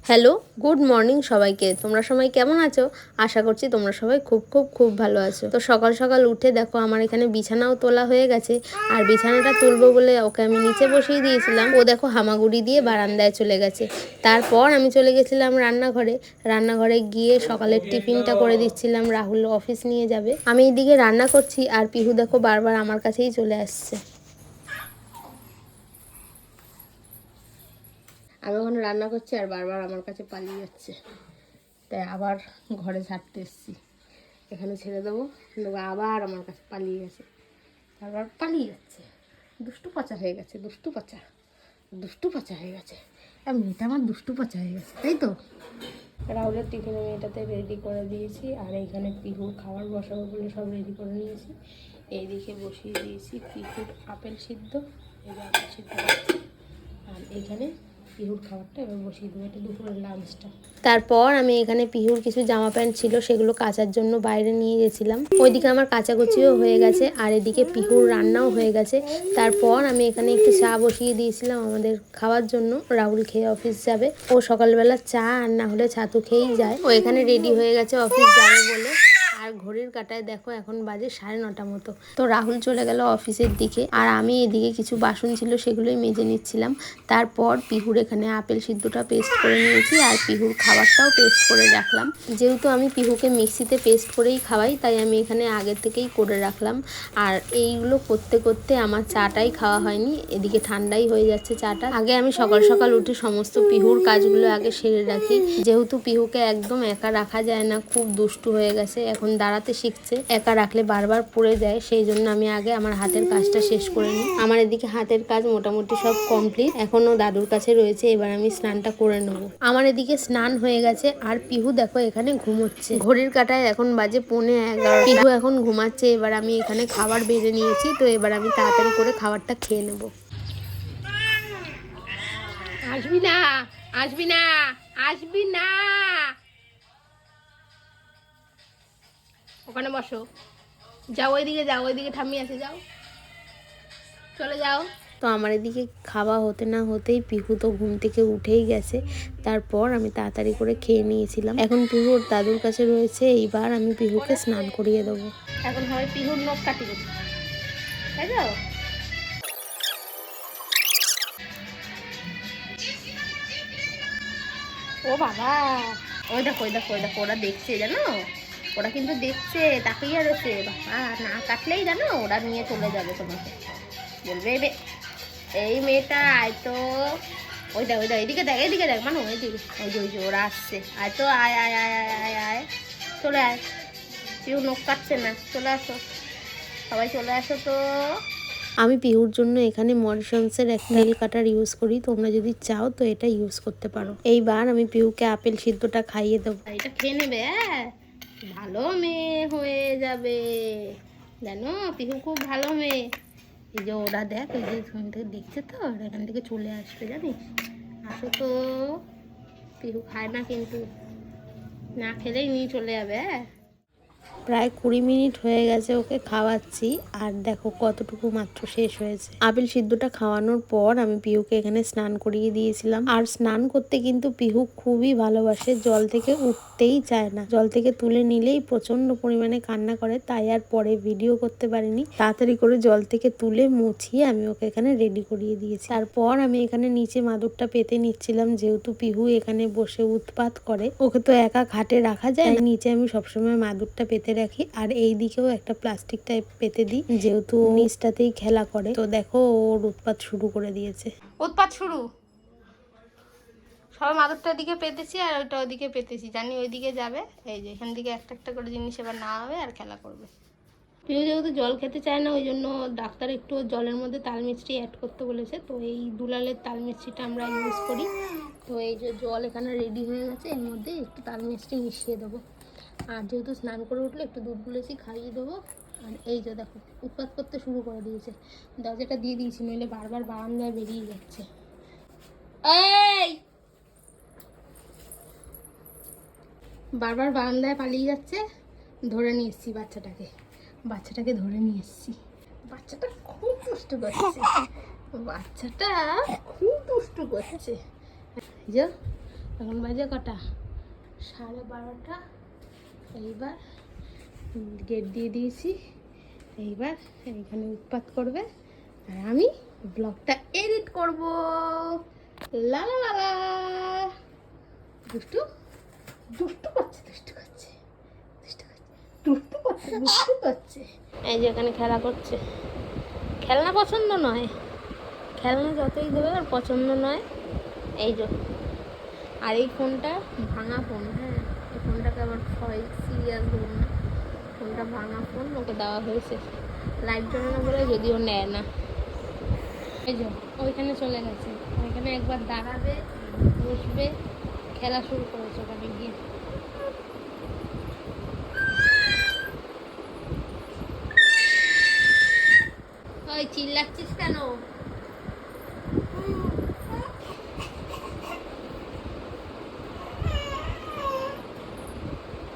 Hello, good morning সবাইকে। তোমরা সবাই কেমন আছো? আশা করছি তোমরা সবাই খুব ভালো আছো। তো সকাল সকাল উঠে দেখো আমার এখানে বিছানাও তোলা হয়ে গেছে। আর বিছানাটা তুলবো বলে ওকে আমি নিচে বসিয়ে দিয়েছিলাম। ও দেখো হামাগুড়ি দিয়ে বারান্দায় চলে গেছে। তারপর আমি চলে গেছিলাম রান্নাঘরে গিয়ে সকালের টিফিনটা করে দিচ্ছিলাম। রাহুল অফিস নিয়ে যাবে। আমি এইদিকে রান্না করছি আর পিহু দেখো বারবার আমার কাছেই চলে আসছে। আমি ওখানে রান্না করছি আর বারবার আমার কাছে পালিয়ে যাচ্ছে, তাই আবার ঘরে ছাড়তে এসেছি। এখানে ছেড়ে দেবো, কিন্তু আবার আমার কাছে পালিয়ে গেছে, তারপর পালিয়ে যাচ্ছে। দুষ্টু পাচা হয়ে গেছে, দুষ্টু পাচা হয়ে গেছে। আর মেয়েটা আমার দুষ্টু পাচা হয়ে গেছে, তাই তো। রাহুলের টিফিনে মেয়েটাতে রেডি করে দিয়েছি আর এইখানে পিহুর খাবার বসাবো বলে সব রেডি করে নিয়েছি। এইদিকে বসিয়ে দিয়েছি পিহুর আপেল সিদ্ধ, এই যে আপেল সিদ্ধ হচ্ছে। আর এইখানে পিহুর খাবারটা এবার বসিয়ে দেবো, এটা দুপুরের লাঞ্চটা। তারপর আমি এখানে পিহুর কিছু জামা প্যান্ট ছিল সেগুলো কাচার জন্য বাইরে নিয়ে গেছিলাম। ওইদিকে আমার কাচাকুচিও হয়ে গেছে আর এদিকে পিহুর রান্নাও হয়ে গেছে। তারপর আমি এখানে একটু চা বসিয়ে দিয়েছিলাম আমাদের খাওয়ার জন্য। রাহুল খেয়ে অফিস যাবে। ও সকালবেলা চা আর না হলে ছাতু খেয়েই যায়। ও এখানে রেডি হয়ে গেছে অফিস যাবে বলে। আর ঘড়ির কাঁটায় দেখো এখন বাজে 9:30 মতো। তো রাহুল চলে গেল অফিসের দিকে আর আমি এদিকে কিছু বাসন ছিল সেগুলোই মেজে নিচ্ছিলাম। তারপর পিহুর এখানে আপেল সিদ্ধটা পেস্ট করে নিয়েছি আর পিহুর খাবারটাও পেস্ট করে রাখলাম। যেহেতু আমি পিহুকে মিক্সিতে পেস্ট করেই খাওয়াই, তাই আমি এখানে আগের থেকেই করে রাখলাম। আর এইগুলো করতে করতে আমার চাটাই খাওয়া হয়নি, এদিকে ঠান্ডাই হয়ে যাচ্ছে চাটা। আগে আমি সকাল সকাল উঠে সমস্ত পিহুর কাজগুলো আগে সেরে রাখি, যেহেতু পিহুকে একদম একা রাখা যায় না, খুব দুষ্টু হয়ে গেছে, এখন দাঁড়াতে শিখছে। একা রাখলে বারবার পড়ে যায়, সেই জন্য আমি আগে আমার হাতের কাজটা শেষ করে নিই। আমার এদিকে হাতের কাজ মোটামুটি সব কমপ্লিট, এখনো দাদুর কাছে রয়েছে। এবার আমি স্নানটা করে নেব। আমার এদিকে স্নান হয়ে গেছে আর পিহু দেখো এখানে ঘুমোচ্ছে। ঘড়ির কাঁটায় এখন বাজে 11:30। পিহু এখন ঘুমাচ্ছে। এবার আমি এখানে খাবার বেড়ে নিয়েছি, তো এবার আমি তাড়াতাড়ি করে খাবারটা খেয়ে নেব। আসবি না, আসবি না, আসবি না, ওখানে বসো। যাও ওইদিকে, যাও ওইদিকে ঠাম্মি আছে, যাও চলে যাও। তো আমার এদিকে খাওয়া হতে না হতেই পিহু তো ঘুম থেকে উঠেই গেছে। তারপর আমি তাড়াতাড়ি করে খেয়ে নিয়েছিলাম। এখন পিহু ওর দাদুর কাছে রয়েছে। এইবার আমি পিহুকে স্নান করিয়ে দেবো। এখন হয় পিহুর নখ কাটিয়ে, তাই তো। ও বাবা, ওই দেখো ওই দেখো ওই দেখো, ওরা দেখছে জানো, ওরা কিন্তু দেখছে, তাকিয়ে রয়েছে। বাবা না কাটলেই জানো ওরা নিয়ে চলে যাবে তোমাকে, বলবে এই মেয়েটা আয় তো। ওই দেখ ওই দেখ, এদিকে দেখ, এদিকে দেখ মানু, এইদিকে ওই যে ওরা আসছে। আয় তো, আয় আয় আয় আয় আয় আয়, চলে আয়। কেউ নখ কাটছে না, চলে আসো সবাই, চলে আসো তো। আমি পিহুর জন্য এখানে মরিসন্সের একটা নেল কাটার ইউজ করি, তোমরা যদি চাও তো এটা ইউজ করতে পারো। এইবার আমি পিহুকে আপেল সিদ্ধটা খাইয়ে দেবো। এটা খেয়ে নেবে, হ্যাঁ, ভালো মেয়ে হয়ে যাবে জানো, পিহু খুব ভালো মেয়ে। এই যে ওরা দেখ, এই যে এখান থেকে দেখছে তো, এখান থেকে চলে আসবে জানিস। আসো তো, পিহু খায় না কিন্তু, না খেলেই নিয়ে চলে যাবে। হ্যাঁ, প্রায় 20 মিনিট হয়ে গেছে ওকে খাওয়াচ্ছি আর দেখো কতটুকু মাত্র শেষ হয়েছে। আপেল সিদ্ধটা খাওয়ানোর পর আমি পিহুকে এখানে স্নান করিয়ে দিয়েছিলাম। আর স্নান করতে কিন্তু পিহু খুবই ভালোবাসে, জল থেকে উঠতেই চায় না, জল থেকে তুলে নিলেই প্রচন্ড পরিমাণে কান্না করে। তাই আর পরে ভিডিও করতে পারিনি, তাড়াতাড়ি করে জল থেকে তুলে মুছিয়ে আমি ওকে এখানে রেডি করিয়ে দিয়েছি। তারপর আমি এখানে নিচে মাদুরটা পেতে নিচ্ছিলাম, যেহেতু পিহু এখানে বসে উৎপাত করে, ওকে তো একা খাটে রাখা যায় না, নিচে আমি সবসময় মাদুরটা পেতে রাখি। আর এই দিকেও একটা প্লাস্টিক টাইপ পেতে দিই, যেহেতু নিচটাতেই খেলা করে। তো দেখো ওর উৎপাত শুরু করে দিয়েছে, উৎপাত শুরু। সবাই মাদুরটা দিকে পেতেছি আর ওইটা ওইদিকে পেতেছি, জানি ওইদিকে যাবে। এই যে এখান থেকে একটা একটা করে জিনিস এবার না হবে আর খেলা করবে। পিহু যেহেতু জল খেতে চায় না, ওই জন্য ডাক্তার একটু জলের মধ্যে তাল মিষ্টি অ্যাড করতে বলেছে। তো এই দুলালের তাল মিষ্টিটা আমরা ইউজ করি। তো এই যে জল এখানে রেডি হয়ে গেছে, এর মধ্যে একটু তাল মিষ্টি মিশিয়ে দেবো। আর যেহেতু স্নান করে উঠলে একটু দুধ গুলেছি খাইয়ে দেবো। আর এই যে দেখো উৎপাত করতে শুরু করে দিয়েছে, দরজাটা দিয়ে দিয়েছি, নইলে বারবার বারান্দায় বেরিয়ে যাচ্ছে। এই বারবার বারান্দায় পালিয়ে যাচ্ছে, ধরে নিয়ে এসছি বাচ্চাটাকে ধরে নিয়ে এসছি। বাচ্চাটা খুব দুষ্টু করছে, বাচ্চাটা খুব দুষ্টু করছে। এখন বাজে কটা? 12:30। এইবার গেট দিয়ে দিয়েছি, এইবার এইখানে উৎপাত করবে আর আমি ব্লগটা এডিট করব। লা লা লা লা। দুষ্টু দুষ্টু করছে, দুষ্টু করছে, দুষ্টু করছে, দুষ্টু করছে, দুষ্টু করছে। এই যে এখানে খেলা করছে, খেলনা পছন্দ নয়, খেলনা যতই দেবে আর পছন্দ নয়। এই যে আর এই ফোনটা ভাঙা ফোন, হ্যাঁ এই ফোনটাকে আবার সিরিয়াস দেবো না, ফোনটা ভাঙা ফোন, ওকে দেওয়া হয়েছে লাইট জ্বলে না বলে, যদিও নেয় না। এই যে ওইখানে চলে গেছে, ওইখানে একবার দাঁড়াবে, বসবে, খেলা শুরু করেছে ওখানে গিয়ে। ওই চিল্লাচ্ছিস কেন?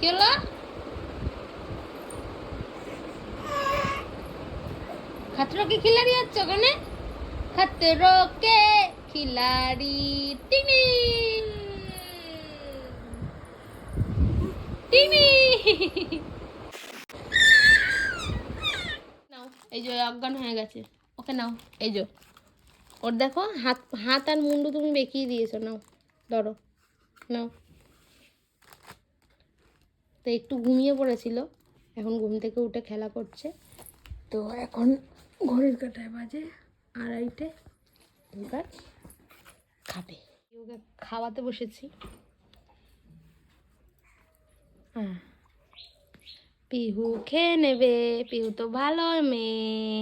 কি হলো? खतरों के खिलाड़ी হচ্ছে ওখানে, खतरों के खिलाड़ी টিনি টিনি। নাও, এই যে অজ্ঞান হয়ে গেছে, ওকে নাও। এই যে ওর দেখো হাত হাত আর মুন্ডু তুমি বেঁকিয়ে দিয়েছো, নাও ধরো, নাও। তো একটু ঘুমিয়ে পড়েছিল, এখন ঘুম থেকে উঠে খেলা করছে। তো এখন ঘড়ির কাঁটায় বাজে 2:30। এবার খাবে, ওকে খাওয়াতে বসেছি। হ্যাঁ, পিহু খেয়ে নেবে, পিহু তো ভালো মেয়ে।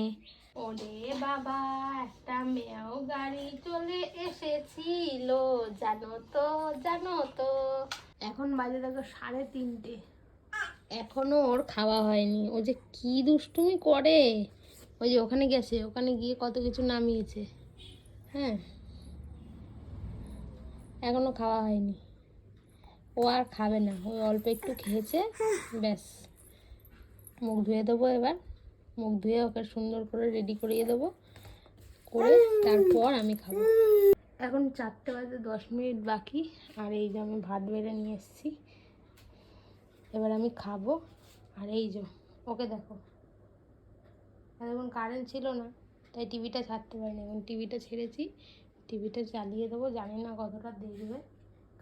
ওরে বাবা, একটা মেয়েও গাড়ি চলে এসেছিল, জানো তো জানো তো। এখন বাজে দেখো 3:30, এখনো ওর খাওয়া হয়নি। ও যে কি দুষ্টুমি করে, ওই যে ওখানে গেছে, ওখানে গিয়ে কত কিছু নামিয়েছে। হ্যাঁ, এখনো খাওয়া হয়নি, ও আর খাবে না, ওই অল্প একটু খেয়েছে, ব্যাস। মুখ ধুয়ে দেবো এবার, মুখ ধুয়ে ওকে সুন্দর করে রেডি করিয়ে দেবো, করে তারপর আমি খাবো। এখন 4:10 বাকি, আর এই যে আমি ভাত বেড়ে নিয়ে এসেছি, এবার আমি খাবো। আর এই যে ওকে দেখো, এখন কারেন্ট ছিল না তাই টিভিটা ছাড়তে পারিনি, এখন টিভিটা ছেড়েছি, টিভিটা চালিয়ে দেবো, জানি না কতটা দেখবে,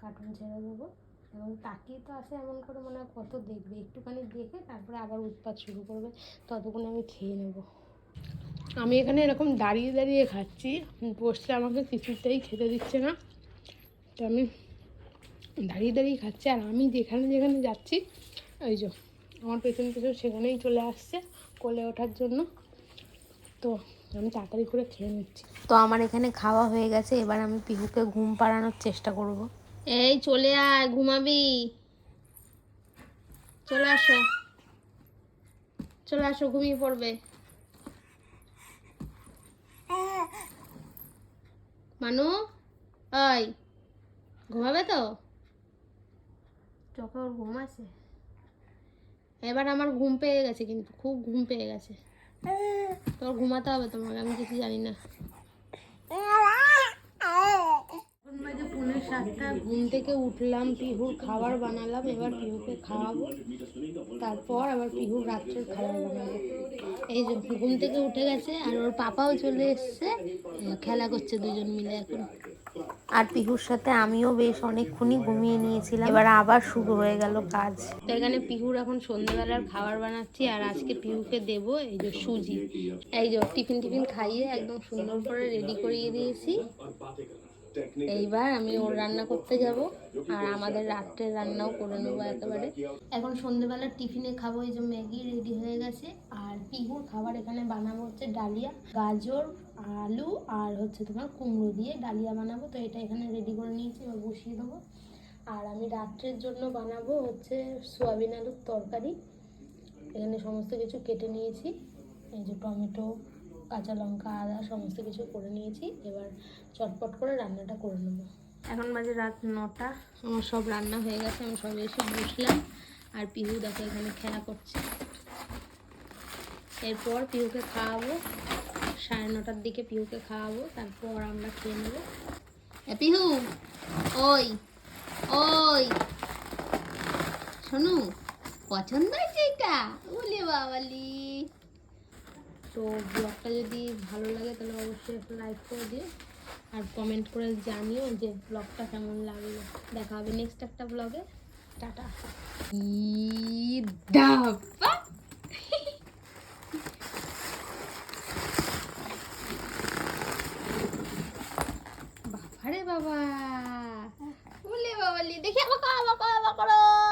কার্টুন ছেড়ে দেবো। এবং তাকিয়ে তো আসে এমন করে, মনে হয় কত দেখবে, একটুখানি দেখে তারপরে আবার উৎপাত শুরু করবে, ততক্ষণে আমি খেয়ে নেব। আমি এখানে এরকম দাঁড়িয়ে দাঁড়িয়ে খাচ্ছি, বসলে আমাকে কিছুতেই খেতে দিচ্ছে না, তো আমি দাঁড়িয়ে দাঁড়িয়ে খাচ্ছি। আর আমি যেখানে যেখানে যাচ্ছি, ওই যে আমার পেছন পেছন সেখানেই চলে আসছে কোলে ওঠার জন্য, তো আমি তাড়াতাড়ি করে খেয়ে নিচ্ছি। তো আমার এখানে খাওয়া হয়ে গেছে, এবার আমি পিহুকে ঘুম পাড়ানোর চেষ্টা করব। এই চলে আয়, ঘুমাবি, চলে আসো, চলে আসো, ঘুমিয়ে পড়বে। মানু, ওই ঘুমাবে তো, চোখে ওর ঘুম আছে। এবার আমার ঘুম পেয়ে গেছে, কিন্তু খুব ঘুম পেয়ে গেছে। তোর ঘুমাতে হবে তোমাকে, আমি কিছু জানি না। এখন বাজে 6:45, ঘুম থেকে উঠলাম, পিহুর খাবার বানালাম, এবার পিহুকে খাওয়াবো, তারপর আবার পিহুর রাত্রের খাবার বানাবো। এই যে ঘুম থেকে উঠে গেছে, আর ওর পাপাও চলে এসছে, খেলা করছে দুজন মিলে এখন। আর পিহুর সাথে আমিও বেশ অনেকক্ষণই ঘুমিয়ে নিয়েছিলাম, এবার আবার শুরু হয়ে গেল কাজ। তো এখানে পিহুর এখন সন্ধ্যেবেলার খাবার বানাচ্ছি, আর আজকে পিহুকে দেবো এই যে সুজি। এই যে টিফিন টিফিন খাইয়ে একদম সুন্দর করে রেডি করিয়ে দিয়েছি। এইবার আমি ওর রান্না করতে যাব, আর আমাদের রাত্রের রান্নাও করে নেবো একেবারে। এখন সন্ধ্যেবেলার টিফিনে খাবো, এই যে ম্যাগি রেডি হয়ে গেছে। আর পিহুর খাবার এখানে বানাবো হচ্ছে ডালিয়া, গাজর, আলু আর হচ্ছে তোমার কুমড়ো দিয়ে ডালিয়া বানাবো। তো এটা এখানে রেডি করে নিয়েছি, এবার বসিয়ে দেবো। আর আমি রাত্রের জন্য বানাবো হচ্ছে সোয়াবিন আলুর তরকারি। এখানে সমস্ত কিছু কেটে নিয়েছি, এই যে টমেটো, কাঁচা লঙ্কা, আদা সমস্ত কিছু করে নিয়েছি, এবার চটপট করে রান্নাটা করে নেব। এখন বাজে রাত 9টা, আমার সব রান্না হয়ে গেছে, আমি সব এসে বসলাম। আর পিহু দেখো এখানে খেলা করছে। এরপর পিহুকে খাওয়াবো, 9:30টার দিকে পিহুকে খাওয়াবো, তারপর আমরা খেয়ে নেবো। পিহু, ওই ওই শোনো, পছন্দ হয়েছে এটা? বলে বাবালি। তো ব্লগটা যদি ভালো লাগে তাহলে অবশ্যই একটা লাইক করে দিও আর কমেন্ট করে জানিও যে ব্লগটা কেমন লাগলো। দেখা হবে নেক্সট একটা ব্লগে। টাটা। দাপা বাবারে বাবা, বলে বাবালি। দেখি আমাকে করো।